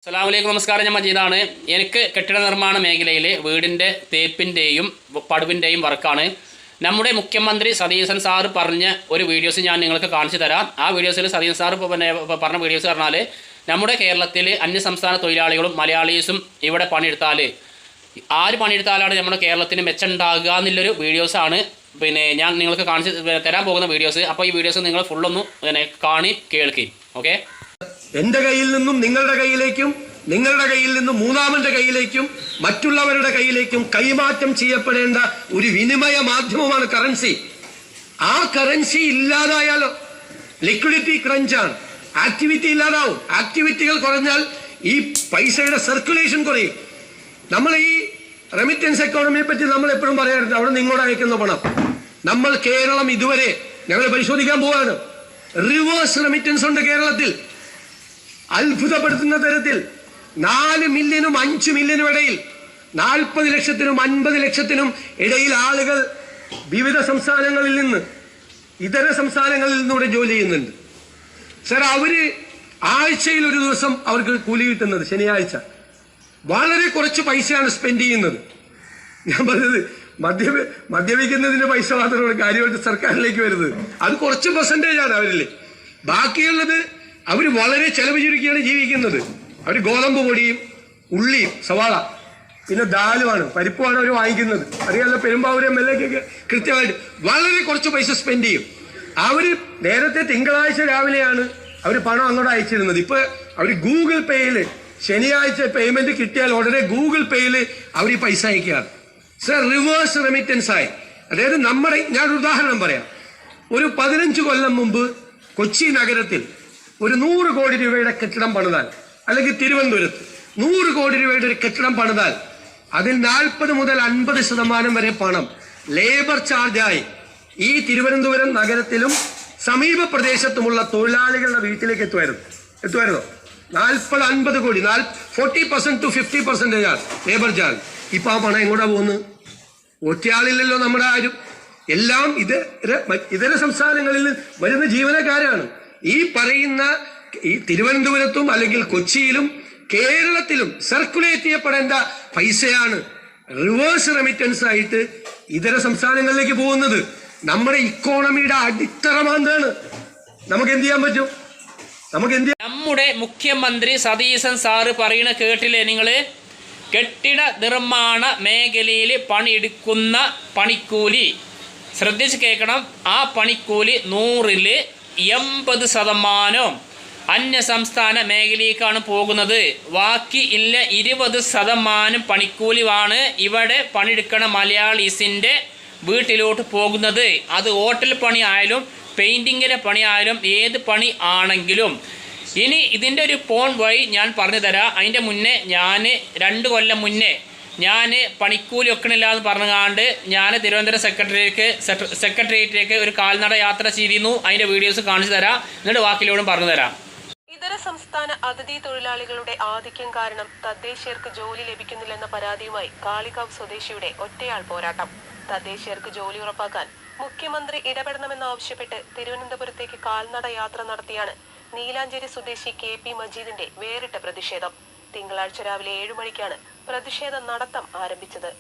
അസ്സലാമു നമസ്കാരം. ഞാൻ മജീദാണ്. എനിക്ക് കെട്ടിട നിർമ്മാണ മേഖലയിൽ വീടിൻ്റെ തേപ്പിൻ്റെയും പടുവിൻ്റെയും വർക്കാണ്. നമ്മുടെ മുഖ്യമന്ത്രി സതീശൻ സാറ് പറഞ്ഞ ഒരു വീഡിയോസ് ഞാൻ നിങ്ങൾക്ക് കാണിച്ചു തരാം. ആ വീഡിയോസിൽ സതീശൻ സാറ് പറഞ്ഞ വീഡിയോസ് പറഞ്ഞാൽ നമ്മുടെ കേരളത്തിൽ അന്യസംസ്ഥാന തൊഴിലാളികളും മലയാളീസും ഇവിടെ പണിയെടുത്താൽ ആര് പണിയെടുത്താലാണ് നമ്മുടെ കേരളത്തിന് മെച്ചമുണ്ടാകുക എന്നുള്ളൊരു വീഡിയോസാണ് ഞാൻ നിങ്ങൾക്ക് കാണിച്ച് തരാൻ പോകുന്ന വീഡിയോസ്. അപ്പോൾ ഈ വീഡിയോസ് നിങ്ങൾ ഫുള്ളൊന്ന് കാണി കേൾക്കി. ഓക്കെ, എൻ്റെ കയ്യിൽ നിന്നും നിങ്ങളുടെ കയ്യിലേക്കും നിങ്ങളുടെ കയ്യിൽ നിന്നും മൂന്നാമന്റെ കയ്യിലേക്കും മറ്റുള്ളവരുടെ കയ്യിലേക്കും കൈമാറ്റം ചെയ്യപ്പെടേണ്ട ഒരു വിനിമയ മാധ്യമമാണ് കറൻസി. ആ കറൻസി ഇല്ലാതായാലോ ലിക്വിഡിറ്റി ക്രഞ്ചാണ്. ആക്ടിവിറ്റി ഇല്ലാതാവും. ആക്ടിവിറ്റികൾ കുറഞ്ഞാൽ ഈ പൈസയുടെ സർക്കുലേഷൻ കുറയും. നമ്മൾ ഈ റെമിറ്റൻസ് എക്കോണമിയെ പറ്റി നമ്മൾ എപ്പോഴും പറയാറുണ്ട്, അവിടെ നിന്ന് ഇങ്ങോട്ട് അയക്കുന്ന പണം. നമ്മൾ കേരളം ഇതുവരെ ഞങ്ങൾ പരിശോധിക്കാൻ പോവാണ്. റിവേഴ്സ് റെമിറ്റൻസ് ഉണ്ട് കേരളത്തിൽ. അത്ഭുതപ്പെടുത്തുന്ന തരത്തിൽ 4 മില്യനും 5 മില്യനും ഇടയിൽ, 40 ലക്ഷത്തിനും 50 ലക്ഷത്തിനും ഇടയിൽ ആളുകൾ വിവിധ സംസ്ഥാനങ്ങളിൽ നിന്ന് ഇതര സംസ്ഥാനങ്ങളിൽ നിന്നൂടെ ജോലി ചെയ്യുന്നുണ്ട്. സർ, അവര് ആഴ്ചയിൽ ഒരു ദിവസം അവർക്ക് കൂലി കിട്ടുന്നത് ശനിയാഴ്ച. വളരെ കുറച്ച് പൈസയാണ് സ്പെൻഡ് ചെയ്യുന്നത്. ഞാൻ പറഞ്ഞത് മദ്യപിക്കുന്നതിന്റെ പൈസ മാത്രമാണ് കാര്യമായിട്ട് സർക്കാരിലേക്ക് വരുന്നത്. അത് കുറച്ച് പെർസെന്റേജ് ആണ് അവരിൽ. ബാക്കിയുള്ളത് അവർ വളരെ ചെലവ് ചുരുക്കിയാണ് ജീവിക്കുന്നത്. അവർ ഗോതമ്പ് പൊടിയും ഉള്ളിയും സവാള പിന്നെ ദാലുമാണ്, പരിപ്പുമാണ് അവർ വാങ്ങിക്കുന്നത്. അറിയാമല്ലോ, പെരുമ്പാവൂർ MLA കൃത്യമായിട്ട് വളരെ കുറച്ച് പൈസ സ്പെൻഡ് ചെയ്യും. അവർ നേരത്തെ തിങ്കളാഴ്ച രാവിലെയാണ് അവർ പണം അങ്ങോട്ട് അയച്ചിരുന്നത്. ഇപ്പൊ അവർ ഗൂഗിൾ പേയിൽ ശനിയാഴ്ച പേയ്മെന്റ് കിട്ടിയാൽ ഉടനെ ഗൂഗിൾ പേയിൽ അവർ ഈ പൈസ അയക്കുകയാണ്. സർ, റിവേഴ്സ് റെമിറ്റൻസ് ആയി. അതായത് ഞാനൊരു ഉദാഹരണം പറയാം. ഒരു 15 കൊല്ലം മുമ്പ് കൊച്ചി നഗരത്തിൽ ഒരു 100 കോടി രൂപയുടെ കെട്ടിടം പണിതാൽ, അല്ലെങ്കിൽ തിരുവനന്തപുരത്ത് 100 കോടി രൂപയുടെ ഒരു കെട്ടിടം പണിതാൽ അതിൽ 40 മുതൽ 50% വരെ പണം ലേബർ ചാർജായി ഈ തിരുവനന്തപുരം നഗരത്തിലും സമീപ പ്രദേശത്തുമുള്ള തൊഴിലാളികളുടെ വീട്ടിലേക്ക് എത്തുമായിരുന്നോ? 40-50 കോടി, 40% to 50% ആണ് ലേബർ ചാർജ്. ഇപ്പൊ ആ പണം എങ്ങോട്ടാ പോകുന്നത്? ഒറ്റയാളില്ലല്ലോ നമ്മുടെ ആരും. എല്ലാം ഇതര സംസ്ഥാനങ്ങളിൽ വരുന്ന ജീവനക്കാരാണ്. ഈ പറയുന്ന ഈ തിരുവനന്തപുരത്തും അല്ലെങ്കിൽ കൊച്ചിയിലും കേരളത്തിലും സർക്കുലേറ്റ് ചെയ്യപ്പെടേണ്ട പൈസയാണ് റിവേഴ്സ് റെമിറ്റൻസ് ആയിട്ട് ഇതര സംസ്ഥാനങ്ങളിലേക്ക് പോകുന്നത്. നമ്മുടെ ഇക്കോണമിയുടെ അടിത്തറമാന്താണ്. നമുക്ക് എന്ത് ചെയ്യാൻ പറ്റും? നമ്മുടെ മുഖ്യമന്ത്രി സതീശൻ സാറ് പറയുന്ന കേട്ടില്ലേ നിങ്ങൾ? കെട്ടിട നിർമ്മാണ മേഖലയിൽ പണിയെടുക്കുന്ന പണിക്കൂലി ശ്രദ്ധിച്ച് കേൾക്കണം. ആ പണിക്കൂലി 100-ൽ 80% അന്യ സംസ്ഥാന മേഖലയിലേക്കാണ് പോകുന്നത്. ബാക്കി ഇല്ല 20% പണിക്കൂലിയാണ് ഇവിടെ പണിയെടുക്കണ മലയാളീസിൻ്റെ വീട്ടിലോട്ട് പോകുന്നത്. അത് ഹോട്ടൽ പണി ആയാലും പെയിൻറ്റിങ്ങിൻ്റെ പണി ആയാലും ഏത് പണി ആണെങ്കിലും. ഇനി ഇതിൻ്റെ ഒരു പോൺ വഴി ഞാൻ പറഞ്ഞു തരാം. അതിൻ്റെ മുന്നേ ഞാൻ 2 കൊല്ലം മുന്നേ ഞാൻ പണിക്കൂലി വെക്കണില്ല എന്ന് പറഞ്ഞുകൊണ്ട് ഞാൻ തിരുവനന്തപുരം സെക്രട്ടേറിയറ്റിലേക്ക് ഒരു കാൽനട യാത്ര ചെയ്തിരുന്നു. അതിൻ്റെ വീഡിയോസ് കാണിച്ചു തരാം. എന്നിട്ട് ബാക്കിയോടും പറഞ്ഞു തരാം. ഇതര സംസ്ഥാന അതിഥി തൊഴിലാളികളുടെ ആധിക്യം കാരണം തദ്ദേശീയർക്ക് ജോലി ലഭിക്കുന്നില്ലെന്ന പരാതിയുമായി കാളികാവ് സ്വദേശിയുടെ ഒറ്റയാൾ പോരാട്ടം. തദ്ദേശീയർക്ക് ജോലി ഉറപ്പാക്കാൻ മുഖ്യമന്ത്രി ഇടപെടണമെന്നാവശ്യപ്പെട്ട് തിരുവനന്തപുരത്തേക്ക് കാൽനട യാത്ര നടത്തിയാണ് നീലാഞ്ചേരി സ്വദേശി KP മജീദിന്റെ വേറിട്ട പ്രതിഷേധം. തിങ്കളാഴ്ച രാവിലെ 7 മണിക്കാണ് പ്രതിഷേധ നടത്തം ആരംഭിച്ചത്.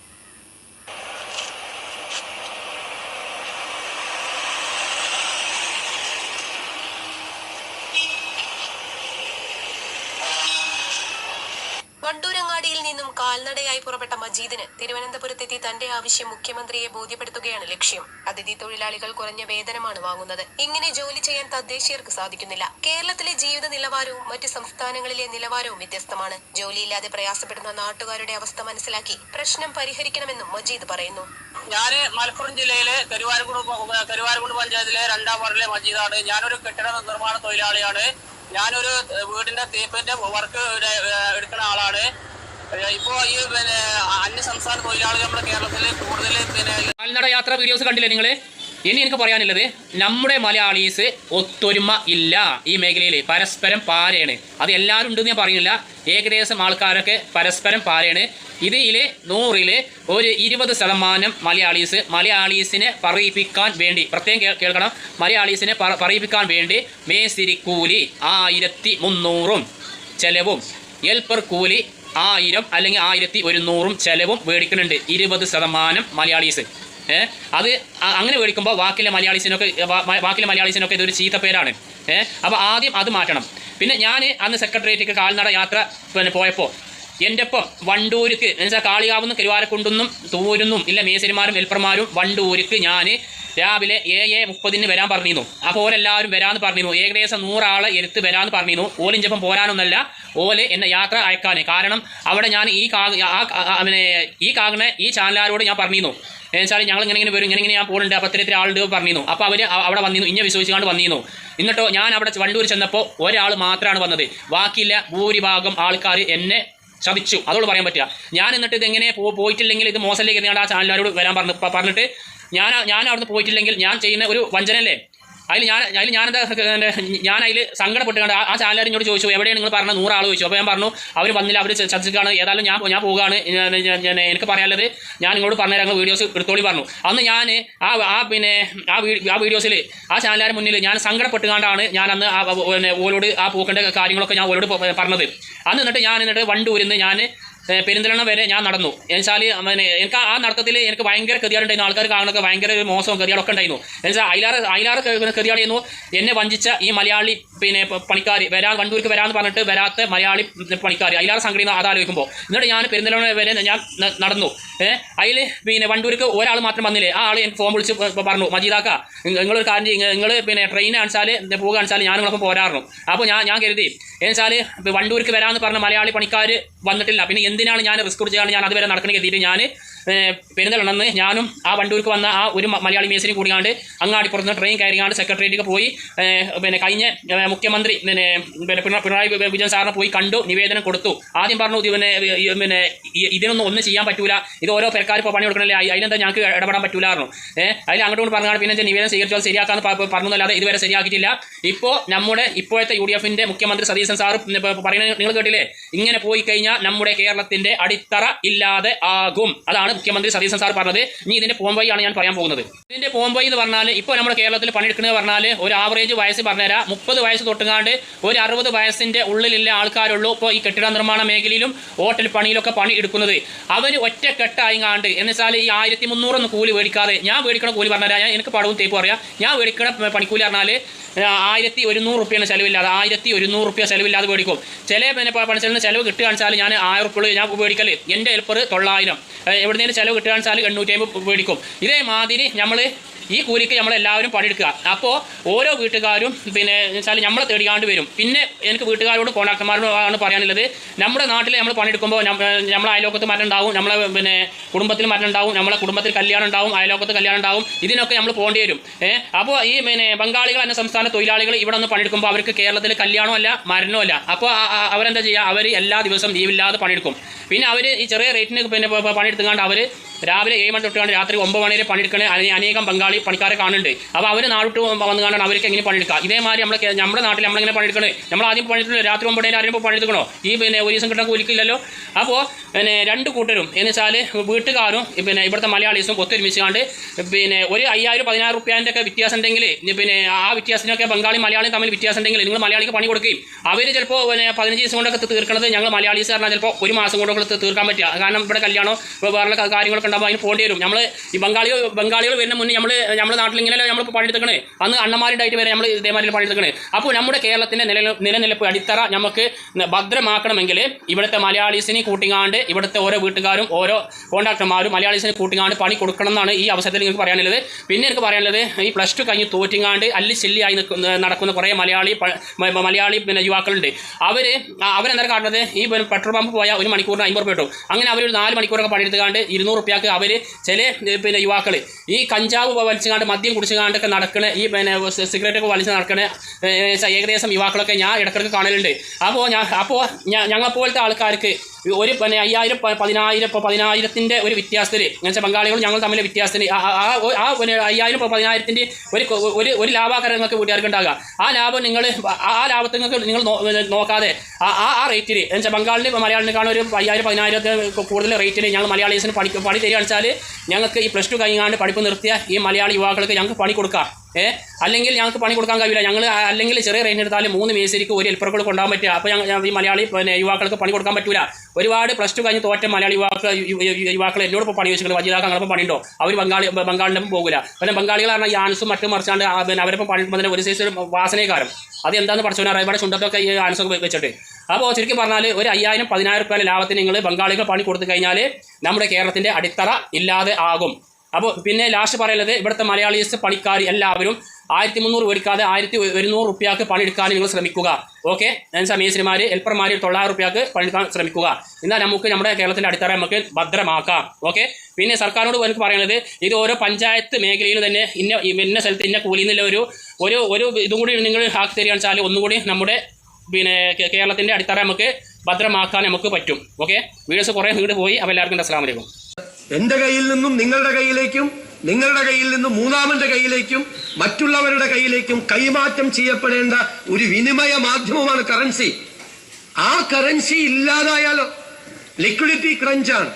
വണ്ടൂരങ്ങാടിയിൽ നിന്നും കാൽനടയായി പുറപ്പെട്ട മജീദിന് തിരുവനന്തപുരത്തെത്തി തന്റെ ആവശ്യം മുഖ്യമന്ത്രിയെ ബോധ്യപ്പെടുത്തുകയാണ് ലക്ഷ്യം. അതിഥി തൊഴിലാളികൾ കുറഞ്ഞ വേതനമാണ് വാങ്ങുന്നത്. ഇങ്ങനെ ജോലി ചെയ്യാൻ തദ്ദേശീയർക്ക് സാധിക്കുന്നില്ല. കേരളത്തിലെ ജീവിത നിലവാരവും മറ്റ് സംസ്ഥാനങ്ങളിലെ നിലവാരവും വ്യത്യസ്തമാണ്. ജോലിയില്ലാതെ പ്രയാസപ്പെടുന്ന നാട്ടുകാരുടെ അവസ്ഥ മനസ്സിലാക്കി പ്രശ്നം പരിഹരിക്കണമെന്നും മജീദ് പറയുന്നു. ഞാൻ മലപ്പുറം ജില്ലയിലെ കരുവാരക്കുണ്ട് പഞ്ചായത്തിലെ 2ാം വാർഡിലെ മജീദാണ്. ഞാനൊരു കെട്ടിട നിർമ്മാണ തൊഴിലാളിയാണ്. ഞാനൊരു വീടിന്റെ തേപ്പിന്റെ വർക്ക് എടുക്കുന്ന ആളാണ്. ഇപ്പോ ഈ അന്യ സംസ്ഥാന തൊഴിലാളികൾ നമ്മുടെ കേരളത്തിൽ കൂടുതൽ കാൽനട യാത്ര വീഡിയോസ് കണ്ടില്ലേ നിങ്ങൾ? ഇനി എനിക്ക് പറയാനുള്ളത്, നമ്മുടെ മലയാളീസ് ഒത്തൊരുമ ഇല്ല ഈ മേഖലയിൽ. പരസ്പരം പാരയാണ്. അത് എല്ലാവരും ഉണ്ടെന്ന് ഞാൻ പറയുന്നില്ല. ഏകദേശം ആൾക്കാരൊക്കെ പരസ്പരം പാരയാണ്. ഇതിൽ 100-ൽ ഒരു 20% മലയാളീസിനെ പറയിപ്പിക്കാൻ വേണ്ടി, പ്രത്യേകം കേൾക്കണം, മലയാളീസിനെ പറയിപ്പിക്കാൻ വേണ്ടി മേസ്തിരിക്കൂലി 1300 ചെലവും ഹെൽപ്പർ കൂലി 1000 അല്ലെങ്കിൽ 1100 ചിലവും മേടിക്കുന്നുണ്ട് 20% മലയാളീസ്. അത് അങ്ങനെ മേടിക്കുമ്പോൾ ബാക്കിയുള്ള മലയാളീസിനൊക്കെ ഇതൊരു ചീത്ത പേരാണ്. അപ്പോൾ ആദ്യം അത് മാറ്റണം. പിന്നെ ഞാൻ അന്ന് സെക്രട്ടേറിയറ്റിലേക്ക് കാൽനട യാത്ര പോയപ്പോൾ എൻ്റെ ഒപ്പം വണ്ടൂർക്ക് എന്നുവെച്ചാൽ കാളികാവുന്ന കരുവാരക്കുണ്ടെന്നും തൂരുന്നും ഇല്ല മേസരിമാരും ഹെൽപ്പർമാരും വണ്ടൂർക്ക് ഞാൻ രാവിലെ 7:30 വരാൻ പറഞ്ഞിരുന്നു. അപ്പോൾ ഓരെല്ലാവരും വരാമെന്ന് പറഞ്ഞിരുന്നു. ഏകദേശം 100 ആളെ എടുത്ത് വരാമെന്ന് പറഞ്ഞിരുന്നു. ഓലിഞ്ചപ്പം പോരാനൊന്നല്ല, ഓല് എന്നെ യാത്ര അയക്കാൻ. കാരണം അവിടെ ഞാൻ ഈ കാകണ ഈ ചാനലാരോട് ഞാൻ പറഞ്ഞിരുന്നു എന്നുവെച്ചാൽ ഞങ്ങൾ ഇങ്ങനെ വരും, ഇങ്ങനെ ഞാൻ പോകുന്നുണ്ട്, അപ്പോൾ ഇത്ര ആളുണ്ട് പറഞ്ഞിരുന്നു. അപ്പോൾ അവർ അവിടെ വന്നിരുന്നു, ഇന്നെ വിശ്വസിച്ചുകൊണ്ട് വന്നിരുന്നു. എന്നിട്ടോ ഞാൻ അവിടെ വണ്ടൂർ ചെന്നപ്പോൾ ഒരാൾ മാത്രമാണ് വന്നത്. ബാക്കിയില്ല ഭൂരിഭാഗം ആൾക്കാർ എന്നെ ശപിച്ചു. അതോട് പറയാൻ പറ്റുക. ഞാൻ എന്നിട്ട് ഇതെങ്ങനെ പോയിട്ടില്ലെങ്കിൽ ഇത് മോശമല്ലേക്ക് എത്തിയാണ്ട് ആ ചാനലാരോട് വരാൻ പറഞ്ഞിട്ട് ഞാൻ അവിടുന്ന് പോയിട്ടില്ലെങ്കിൽ ഞാൻ ചെയ്യുന്ന ഒരു വഞ്ചനല്ലേ. അതിൽ സങ്കടപ്പെട്ടുകൊണ്ട് ആ ചാനലുകാരനോട് ചോദിച്ചു, എവിടെയാണ് നിങ്ങൾ പറഞ്ഞ 100 ആൾ ചോദിച്ചു. അപ്പോൾ ഞാൻ പറഞ്ഞു അവർ വന്നില്ല, അവർ ചർച്ചക്കാണ്, ഏതായാലും ഞാൻ പോവുകയാണ്, എനിക്ക് പറയാനുള്ളത് ഞാൻ നിങ്ങളോട് പറഞ്ഞുതരാം, ഞങ്ങൾ വീഡിയോസ് എടുത്തോളി പറഞ്ഞു. അന്ന് ഞാൻ ആ വീഡിയോസിൽ ആ ചാനലുകാരുടെ മുന്നിൽ ഞാൻ സങ്കടപ്പെട്ടുകൊണ്ടാണ് ഞാൻ അന്ന് ഓലോട് ആ പോക്കേണ്ട കാര്യങ്ങളൊക്കെ ഞാൻ ഓലോട് പറഞ്ഞത്. എന്നിട്ട് ഞാൻ വണ്ടൂരിന്ന് ഞാൻ പെരിന്തൽമണ്ണ വരെ ഞാൻ നടന്നു. എന്നുവെച്ചാൽ എനിക്ക് ആ നടത്തത്തിൽ എനിക്ക് ഭയങ്കര ഗതിയാടുണ്ടായിരുന്നു. ആൾക്കാർ കാണുന്നൊക്കെ ഭയങ്കര ഒരു മോശവും ഗതിയാടൊക്കെ ഉണ്ടായിരുന്നു. എന്നുവെച്ചാൽ അതിലാറ് ഗതിയാടിയിരുന്നു എന്നെ വഞ്ചിച്ച ഈ മലയാളി പണിക്കാർ വണ്ടൂർക്ക് വരാമെന്ന് പറഞ്ഞിട്ട് വരാത്ത മലയാളി പണിക്കാർ അതിലാറ് സംഘടന അതാലോചിക്കുമ്പോൾ. എന്നിട്ട് ഞാൻ പെരിന്തൽമണ്ണ വരെ ഞാൻ നടന്നു. അതിൽ വണ്ടൂർക്ക് ഒരാൾ മാത്രം വന്നില്ലേ. ആ ആൾ എനിക്ക് ഫോൺ വിളിച്ച് പറഞ്ഞു, മജീദാക്ക നിങ്ങളൊരു കാര്യം ചെയ്യും, നിങ്ങൾ ട്രെയിൻ കാണിച്ചാൽ പോകുക കാണിച്ചാൽ ഞാൻ നിങ്ങളൊപ്പം പോരാറുന്നു. അപ്പോൾ ഞാൻ കരുതി എന്നുവെച്ചാൽ വണ്ടൂർക്ക് വരാമെന്ന് പറഞ്ഞ മലയാളി പണിക്കാർ വന്നിട്ടില്ല, പിന്നെ എന്തിനാണ് ഞാൻ റിസ്ക് എടുത്തുകൊണ്ട് ഞാൻ അതുവരെ നടക്കണ കരുതിയിട്ട് ഞാൻ പെരിന്തൽമണ്ണ ഞാനും ആ വണ്ടൂർക്ക് വന്ന ആ ഒരു മലയാളി മേസിനും കൂടിയാണ്ട് അങ്ങാടിപ്പുറത്ത് ട്രെയിൻ കയറിയാണ്ട് സെക്രട്ടേറിയറ്റിലേക്ക് പോയി. കഴിഞ്ഞ മുഖ്യമന്ത്രി പിണറായി വിജയൻ സാറിനെ പോയി കണ്ടു, നിവേദനം കൊടുത്തു. ആദ്യം പറഞ്ഞു ഇതിനൊന്നും ചെയ്യാൻ പറ്റൂല, ഇത് ഓരോ പേർക്കാർ ഇപ്പോൾ പണി കൊടുക്കണല്ലേ, അതിനെന്താ ഞങ്ങൾക്ക് ഇടപെടാൻ പറ്റൂലായിരുന്നു. അതിൽ അങ്ങോട്ട് പറഞ്ഞാൽ പിന്നെ നിവേദനം സ്വീകരിച്ചാൽ ശരിയാക്കാന്ന് പറഞ്ഞതല്ലാതെ ഇതുവരെ ശരിയാക്കിയിട്ടില്ല. ഇപ്പോൾ നമ്മുടെ ഇപ്പോഴത്തെ UDFന്റെ മുഖ്യമന്ത്രി സതീശൻ സാർ പറയുന്നത് നിങ്ങൾ കേട്ടില്ലേ, ഇങ്ങനെ പോയി കഴിഞ്ഞാൽ നമ്മുടെ കേരളത്തിന്റെ അടിത്തറ ഇല്ലാതെ ആകും. അതാണ് മുഖ്യമന്ത്രി സതീശൻ സാർ പറഞ്ഞത്. ഇനി ഇതിന്റെ പോംവഴിയാണ് ഞാൻ പറയാൻ പോകുന്നത്. ഇതിന്റെ പോംവഴി എന്ന് പറഞ്ഞാൽ ഇപ്പോൾ നമ്മുടെ കേരളത്തിൽ പണിയെടുക്കുന്നത് പറഞ്ഞാൽ ഒരു ആവറേജ് വയസ്സ് പറഞ്ഞുതരാം. 30 വയസ്സ് തൊട്ടുകാണ്ട് ഒരു 60 വയസ്സിന്റെ ഉള്ളിലുള്ള ആൾക്കാരുള്ളൂ ഇപ്പോൾ ഈ കെട്ടിട നിർമ്മാണ മേഖലയിലും ഹോട്ടൽ പണിയിലൊക്കെ പണി എടുക്കുന്നത്. അവർ ഒറ്റക്കെട്ടായിങ്ങാണ്ട് എന്നുവെച്ചാൽ ഈ 1300 കൂലി മേടിക്കാതെ, ഞാൻ മേടിക്കണ കൂലി പറഞ്ഞുതരാം, എനിക്ക് പടവും തേപ്പ് പറയാം. ഞാൻ മേടിക്കണ പണിക്കൂലി പറഞ്ഞാൽ 1100 റുപ്യാണ് ചെലവില്ലാതെ, 1100 റുപ്യ ചെലവില്ലാതെ മേടിക്കും. ചില പണിച്ചെലവിന് ചിലവ് കിട്ടുകയാണെച്ചാൽ ഞാൻ 1000 റുപ്യ ഞാൻ മേടിക്കൽ. എൻ്റെ ഹെൽപ്പർ 900, എവിടുന്നേലും ചിലവ് കിട്ടുകയാണെച്ചാൽ 850 മേടിക്കും. ഇതേമാതിരി നമ്മൾ ഈ കൂലിക്ക് നമ്മളെല്ലാവരും പണിയെടുക്കുക. അപ്പോൾ ഓരോ വീട്ടുകാരും വെച്ചാൽ നമ്മളെ തേടിയാണ്ട് വരും. പിന്നെ എനിക്ക് വീട്ടുകാരോടും കോൺട്രാക്ടർമാരോടാണ് പറയാനുള്ളത്, നമ്മുടെ നാട്ടിൽ നമ്മൾ പണിയെടുക്കുമ്പോൾ നമ്മളെ അയലോക്കത്ത് മരണം ഉണ്ടാവും, നമ്മളെ കുടുംബത്തിൽ മരണം ഉണ്ടാവും, നമ്മളെ കുടുംബത്തിൽ കല്യാണം ഉണ്ടാവും, അയലോക്കത്ത് കല്യാണം ഉണ്ടാവും, ഇതിനൊക്കെ നമ്മൾ പോകേണ്ടി വരും. അപ്പോൾ ഈ ബംഗാളികൾ എന്ന സംസ്ഥാന തൊഴിലാളികൾ ഇവിടെ നിന്ന് പണിയെടുക്കുമ്പോൾ അവർക്ക് കേരളത്തിൽ കല്യാണമല്ല മരണമല്ല. അപ്പോൾ അവരെന്താ ചെയ്യുക, അവർ എല്ലാ ദിവസവും ലീവില്ലാതെ പണിയെടുക്കും. പിന്നെ അവർ ഈ ചെറിയ റേറ്റിന് പണിയെടുത്തുകൊണ്ട് അവർ രാവിലെ 7 മണി തൊട്ടുകൊണ്ട് രാത്രി 9 മണി വരെ പണിയെടുക്കണ അനേകം ബംഗാളി പണിക്കാരെ കാണുന്നുണ്ട്. അപ്പോൾ അവർ നാട്ടിട്ട് വന്നു കാണാൻ അവർക്ക് എങ്ങനെ പണിയെടുക്കാം. ഇതേമാതിരി നമ്മുടെ നാട്ടിൽ നമ്മളെങ്ങനെ പണിയെടുക്കണേ, നമ്മൾ ആദ്യം പണിയെടുത്തില്ല, രാത്രി 9 മണി ആരെയും പണിയെടുക്കണോ, ഈ ഒരു ദിവസം കിട്ടാൻ കൂലിക്കില്ലല്ലോ. അപ്പോൾ രണ്ട് കൂട്ടരും എന്ന് വെച്ചാൽ വീട്ടുകാരും ഇവിടുത്തെ മലയാളീസും ഒത്തൊരുമിച്ചാണ്ട് ഒരു 5000-10000 റുപ്യേൻ്റെ ഒക്കെ വ്യത്യാസം ഉണ്ടെങ്കിൽ ആ വ്യത്യാസത്തിനൊക്കെ ബംഗാളി മലയാളിയും തമ്മിൽ വ്യത്യാസം ഉണ്ടെങ്കിൽ നിങ്ങൾ മലയാളിക്ക് പണി കൊടുക്കുകയും അവർ ചിലപ്പോൾ 15 ദിവസം കൊണ്ടൊക്കെ തീർക്കുന്നത് ഞങ്ങൾ മലയാളീസ് പറഞ്ഞാൽ ചിലപ്പോൾ 1 മാസം കൊണ്ടൊക്കെ തീർക്കാൻ പറ്റുക. കാരണം ഇവിടെ കല്യാണോ വേറെ കാര്യങ്ങളൊക്കെ ഉണ്ടാകുമ്പോൾ അതിന് പോകേണ്ടി വരും. നമ്മൾ ഈ ബംഗാളികൾ വരുന്ന മുന്നേ നമ്മുടെ നാട്ടിൽ ഇങ്ങനെ നമ്മൾ പണിയെടുക്കണേ, അന്ന് അണ്ണന്മാരുണ്ടായിട്ട് വരെ നമ്മൾ ഇതേമാതിരി പണിയെടുക്കണേ. അപ്പോൾ നമ്മുടെ കേരളത്തിൻ്റെ നിലനിൽപ്പ് അടിത്തറ നമുക്ക് ഭദ്രമാക്കണമെങ്കിൽ ഇവിടുത്തെ മലയാളീസിനെ കൂട്ടിങ്ങാണ്ട് ഇവിടുത്തെ ഓരോ വീട്ടുകാരും ഓരോ കോൺട്രാക്ടർമാരും മലയാളീസിനെ കൂട്ടിങ്ങാണ്ട് പണി കൊടുക്കണം എന്നാണ് ഈ അവസരത്തിൽ നിങ്ങൾക്ക് പറയാനുള്ളത്. പിന്നെ എനിക്ക് പറയാനുള്ളത്, ഈ +2 കഴിഞ്ഞ് തോറ്റിങ്ങാണ്ട് അല്ലിച്ചെല്ലിയായി നടക്കുന്ന കുറേ മലയാളി യുവാക്കളുണ്ട്. അവരെന്താ കാണുന്നത്, ഈ പെട്രോൾ പമ്പ് പോയാൽ 1 മണിക്കൂറിന് 50 റുപ്യ കിട്ടും. അങ്ങനെ അവർ 4 മണിക്കൂറൊക്കെ പണിയെടുത്തുകൊണ്ട് 200 റുപ്യക്ക് അവർ ചില യുവാക്കൾ ഈ കഞ്ചാവ് വലിച്ചുകൊണ്ട് മദ്യം കുടിച്ചുകൊണ്ടൊക്കെ നടക്കണ, ഈ സിഗരറ്റൊക്കെ വലിച്ച് നടക്കണ ഏകദേശം യുവാക്കളൊക്കെ ഞാൻ ഇടയ്ക്കിടയ്ക്ക് കാണലുണ്ട്. അപ്പോൾ ഞങ്ങളെപ്പോലത്തെ ആൾക്കാർക്ക് ഒരു 5000-10000-10,000ത്തിൻ്റെ ഒരു വ്യത്യാസത്തിൽ എന്നുവെച്ചാൽ ബംഗാളികളും ഞങ്ങൾ തമ്മിലെ വ്യത്യാസത്തിന് ആ 5000-10,000ത്തിൻ്റെ ഒരു ലാഭകരം നിങ്ങൾക്ക് വീട്ടുകാർക്ക് ഉണ്ടാകുക. ആ ലാഭം ആ ലാഭത്തിൽ നിങ്ങൾ നോക്കാതെ ആ റേറ്റിൽ എന്നുവെച്ചാൽ ബംഗാളിന് മലയാളിനെക്കാളും ഒരു 5000-10,000 കൂടുതൽ റേറ്റിൽ ഞങ്ങൾ മലയാളീസിന് പണി തരികയാണെന്ന് വെച്ചാൽ ഞങ്ങൾക്ക് ഈ +2 കഴിഞ്ഞാണ്ട് പഠിപ്പ് നിർത്തിയ ഈ മലയാളി യുവാക്കൾക്ക് ഞങ്ങൾക്ക് പണി കൊടുക്കാം. അല്ലെങ്കിൽ ഞങ്ങൾക്ക് പണി കൊടുക്കാൻ കഴിയില്ല. ഞങ്ങൾ അല്ലെങ്കിൽ ചെറിയ റേഞ്ച് എടുത്താൽ 3 മേശരിക്ക് ഒരു ഹെൽപ്പറുകൾ കൊണ്ടുപോകാൻ പറ്റുക. അപ്പോൾ ഞങ്ങൾ ഈ മലയാളി യുവാക്കൾക്ക് പണി കൊടുക്കാൻ പറ്റില്ല. ഒരുപാട് +2 കഴിഞ്ഞ് തോറ്റ മലയാളി യുവാക്കൾ എന്നോട് ഇപ്പോൾ പണി വെച്ചിട്ടുണ്ട്. വജീദാക്ക് അങ്ങനപ്പം പണിയുണ്ടോ? അവർ ബംഗാളിൻ്റെ ഒപ്പം പോകില്ല. പിന്നെ ബംഗാളികൾ പറഞ്ഞാൽ യാൻസും മറ്റും മറിച്ചാണ്ട് അവരപ്പം പണിക്കുമ്പോൾ തന്നെ ഒരു സൈസ് വാസനക്കാരം. അത് എന്താണെന്ന് പഠിച്ചവനാണ് ഇവിടെ ചുണ്ടത്തൊക്കെ ഈ ആൻസൊക്കെ വെച്ചിട്ട്. അപ്പോൾ ശരിക്കും പറഞ്ഞാൽ ഒരു 5000-10000 രൂപ ലാഭത്തിന് നിങ്ങൾ ബംഗാളികൾ പണി കൊടുത്തു കഴിഞ്ഞാൽ നമ്മുടെ കേരളത്തിൻ്റെ അടിത്തറ ഇല്ലാതെ ആകും. അപ്പോൾ പിന്നെ ലാസ്റ്റ് പറയുന്നത് ഇവിടുത്തെ മലയാളീസ് പണിക്കാർ എല്ലാവരും 1300 മേടിക്കാതെ 1100 റുപ്യക്ക് പണിയെടുക്കാൻ നിങ്ങൾ ശ്രമിക്കുക. ഓക്കെ, മേസ്ത്രിമാർ ഹെൽപ്പർമാർ 900 റുപ്യക്ക് പണിയെടുക്കാൻ ശ്രമിക്കുക. എന്നാൽ നമുക്ക് നമ്മുടെ കേരളത്തിൻ്റെ അടിത്തറ നമുക്ക് ഭദ്രമാക്കാം. ഓക്കെ, പിന്നെ സർക്കാരിനോട് എനിക്ക് പറയുന്നത് ഇത് ഓരോ പഞ്ചായത്ത് മേഖലയിൽ തന്നെ ഇന്ന സ്ഥലത്ത് ഇന്ന കൂലി എന്നുള്ള ഒരു ഇതും കൂടി നിങ്ങൾ ആക്കി തരികയാണെന്ന് വെച്ചാൽ ഒന്നുകൂടി നമ്മുടെ കേരളത്തിൻ്റെ അടിത്തറ നമുക്ക് ഭദ്രമാക്കാൻ നമുക്ക് പറ്റും. ഓക്കെ, വീഡിയോസ് കുറേ വീട് പോയി. അപ്പോൾ എല്ലാവർക്കും അസ്സലാമു അലൈക്കും. എന്റെ കയ്യിൽ നിന്നും നിങ്ങളുടെ കയ്യിലേക്കും നിങ്ങളുടെ കയ്യിൽ നിന്നും മൂന്നാമന്റെ കയ്യിലേക്കും മറ്റുള്ളവരുടെ കയ്യിലേക്കും കൈമാറ്റം ചെയ്യപ്പെടേണ്ട ഒരു വിനിമയ മാധ്യമമാണ് കറൻസി. ആ കറൻസി ഇല്ലാതായാലോ ലിക്വിഡിറ്റി ക്രഞ്ചാണ്.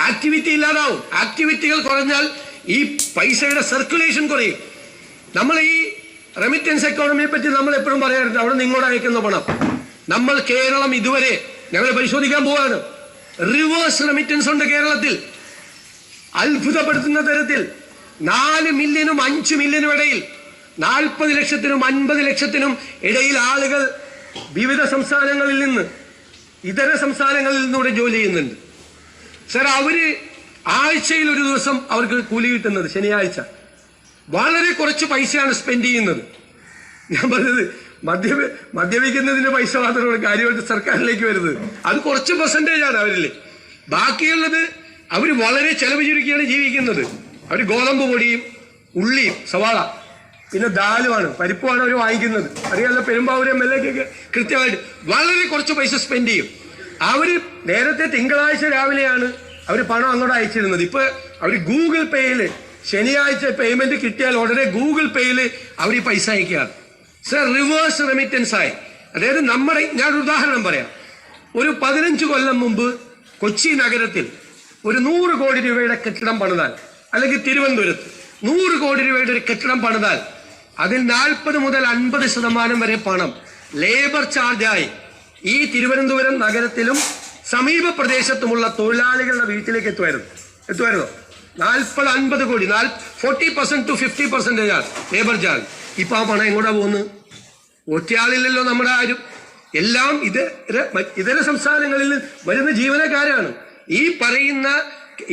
ആക്ടിവിറ്റി ഇല്ലാതാവും. ആക്ടിവിറ്റികൾ കുറഞ്ഞാൽ ഈ പൈസയുടെ സർക്കുലേഷൻ കുറയും. നമ്മൾ ഈ റെമിറ്റൻസ് എക്കോണമിയെ പറ്റി നമ്മൾ എപ്പോഴും പറയാറുണ്ട്, അവിടെ നിന്ന് ഇങ്ങോട്ട് അയക്കുന്ന പണം. നമ്മൾ കേരളം ഇതുവരെ ഞങ്ങൾ പരിശോധിക്കാൻ പോവാണ്. റിവേഴ്സ് റെമിറ്റൻസ് ഉണ്ട് കേരളത്തിൽ. അത്ഭുതപ്പെടുത്തുന്ന തരത്തിൽ 4 മില്യനും 5 മില്യനും ഇടയിൽ, 40 ലക്ഷത്തിനും 50 ലക്ഷത്തിനും ഇടയിൽ ആളുകൾ വിവിധ സംസ്ഥാനങ്ങളിൽ നിന്ന് ഇതര സംസ്ഥാനങ്ങളിൽ നിന്നൂടെ ജോലി ചെയ്യുന്നുണ്ട്. സർ, അവര് ആഴ്ചയിൽ ഒരു ദിവസം അവർക്ക് കൂലി കിട്ടുന്നത് ശനിയാഴ്ച. വളരെ കുറച്ച് പൈസയാണ് സ്പെൻഡ് ചെയ്യുന്നത്. ഞാൻ പറഞ്ഞത് മദ്യപിക്കുന്നതിന്റെ പൈസ മാത്രമാണ് കാര്യമായിട്ട് സർക്കാരിലേക്ക് വരുന്നത്. അത് കുറച്ച് പെർസെന്റേജ് ആണ് അവരിൽ. ബാക്കിയുള്ളത് അവർ വളരെ ചെലവ് ചുരുക്കിയാണ് ജീവിക്കുന്നത്. അവർ ഗോതമ്പ് പൊടിയും ഉള്ളിയും സവാള പിന്നെ ദാലുമാണ് പരിപ്പുമാണ് അവർ വാങ്ങിക്കുന്നത്. അറിയാമല്ലോ, പെരുമ്പാവൂർ MLA കൃത്യമായിട്ട് വളരെ കുറച്ച് പൈസ സ്പെൻഡ് ചെയ്യും. അവർ നേരത്തെ തിങ്കളാഴ്ച രാവിലെയാണ് അവർ പണം അങ്ങോട്ട് അയച്ചിരുന്നത്. ഇപ്പൊ അവർ ഗൂഗിൾ പേയിൽ ശനിയാഴ്ച പേയ്മെന്റ് കിട്ടിയാൽ ഉടനെ ഗൂഗിൾ പേയിൽ അവർ ഈ പൈസ അയക്കുകയാണ്. സർ, റിവേഴ്സ് റെമിറ്റൻസ് ആയി. അതായത് ഞാനൊരു ഉദാഹരണം പറയാം. ഒരു 15 കൊല്ലം മുമ്പ് കൊച്ചി നഗരത്തിൽ ഒരു 100 കോടി രൂപയുടെ കെട്ടിടം പണിതാൽ, അല്ലെങ്കിൽ തിരുവനന്തപുരത്ത് 100 കോടി രൂപയുടെ ഒരു കെട്ടിടം പണിതാൽ അതിൽ 40 മുതൽ 50% വരെ പണം ലേബർ ചാർജായി ഈ തിരുവനന്തപുരം നഗരത്തിലും സമീപ പ്രദേശത്തുമുള്ള തൊഴിലാളികളുടെ വീട്ടിലേക്ക് എത്തുമായിരുന്നു. 40-50 കോടി 40% to 50% ആണ് ലേബർ ചാർജ്. ഇപ്പൊ ആ പണം എങ്ങോട്ടാ പോകുന്നത്? ഒറ്റയാളില്ലല്ലോ നമ്മുടെ ആരും. എല്ലാം ഇതര സംസ്ഥാനങ്ങളിൽ വരുന്ന ജീവനക്കാരാണ്. ഈ പറയുന്ന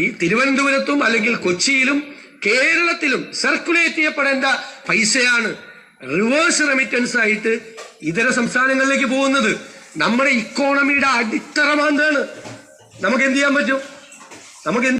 ഈ തിരുവനന്തപുരത്തും അല്ലെങ്കിൽ കൊച്ചിയിലും കേരളത്തിലും സർക്കുലേറ്റ് ചെയ്യപ്പെടേണ്ട പൈസയാണ് റിവേഴ്സ് റെമിറ്റൻസ് ആയിട്ട് ഇതര സംസ്ഥാനങ്ങളിലേക്ക് പോകുന്നത്. നമ്മുടെ ഇക്കോണമിയുടെ അടിത്തറ മാന്താണ്. നമുക്ക് എന്ത് ചെയ്യാൻ പറ്റും? നമുക്ക്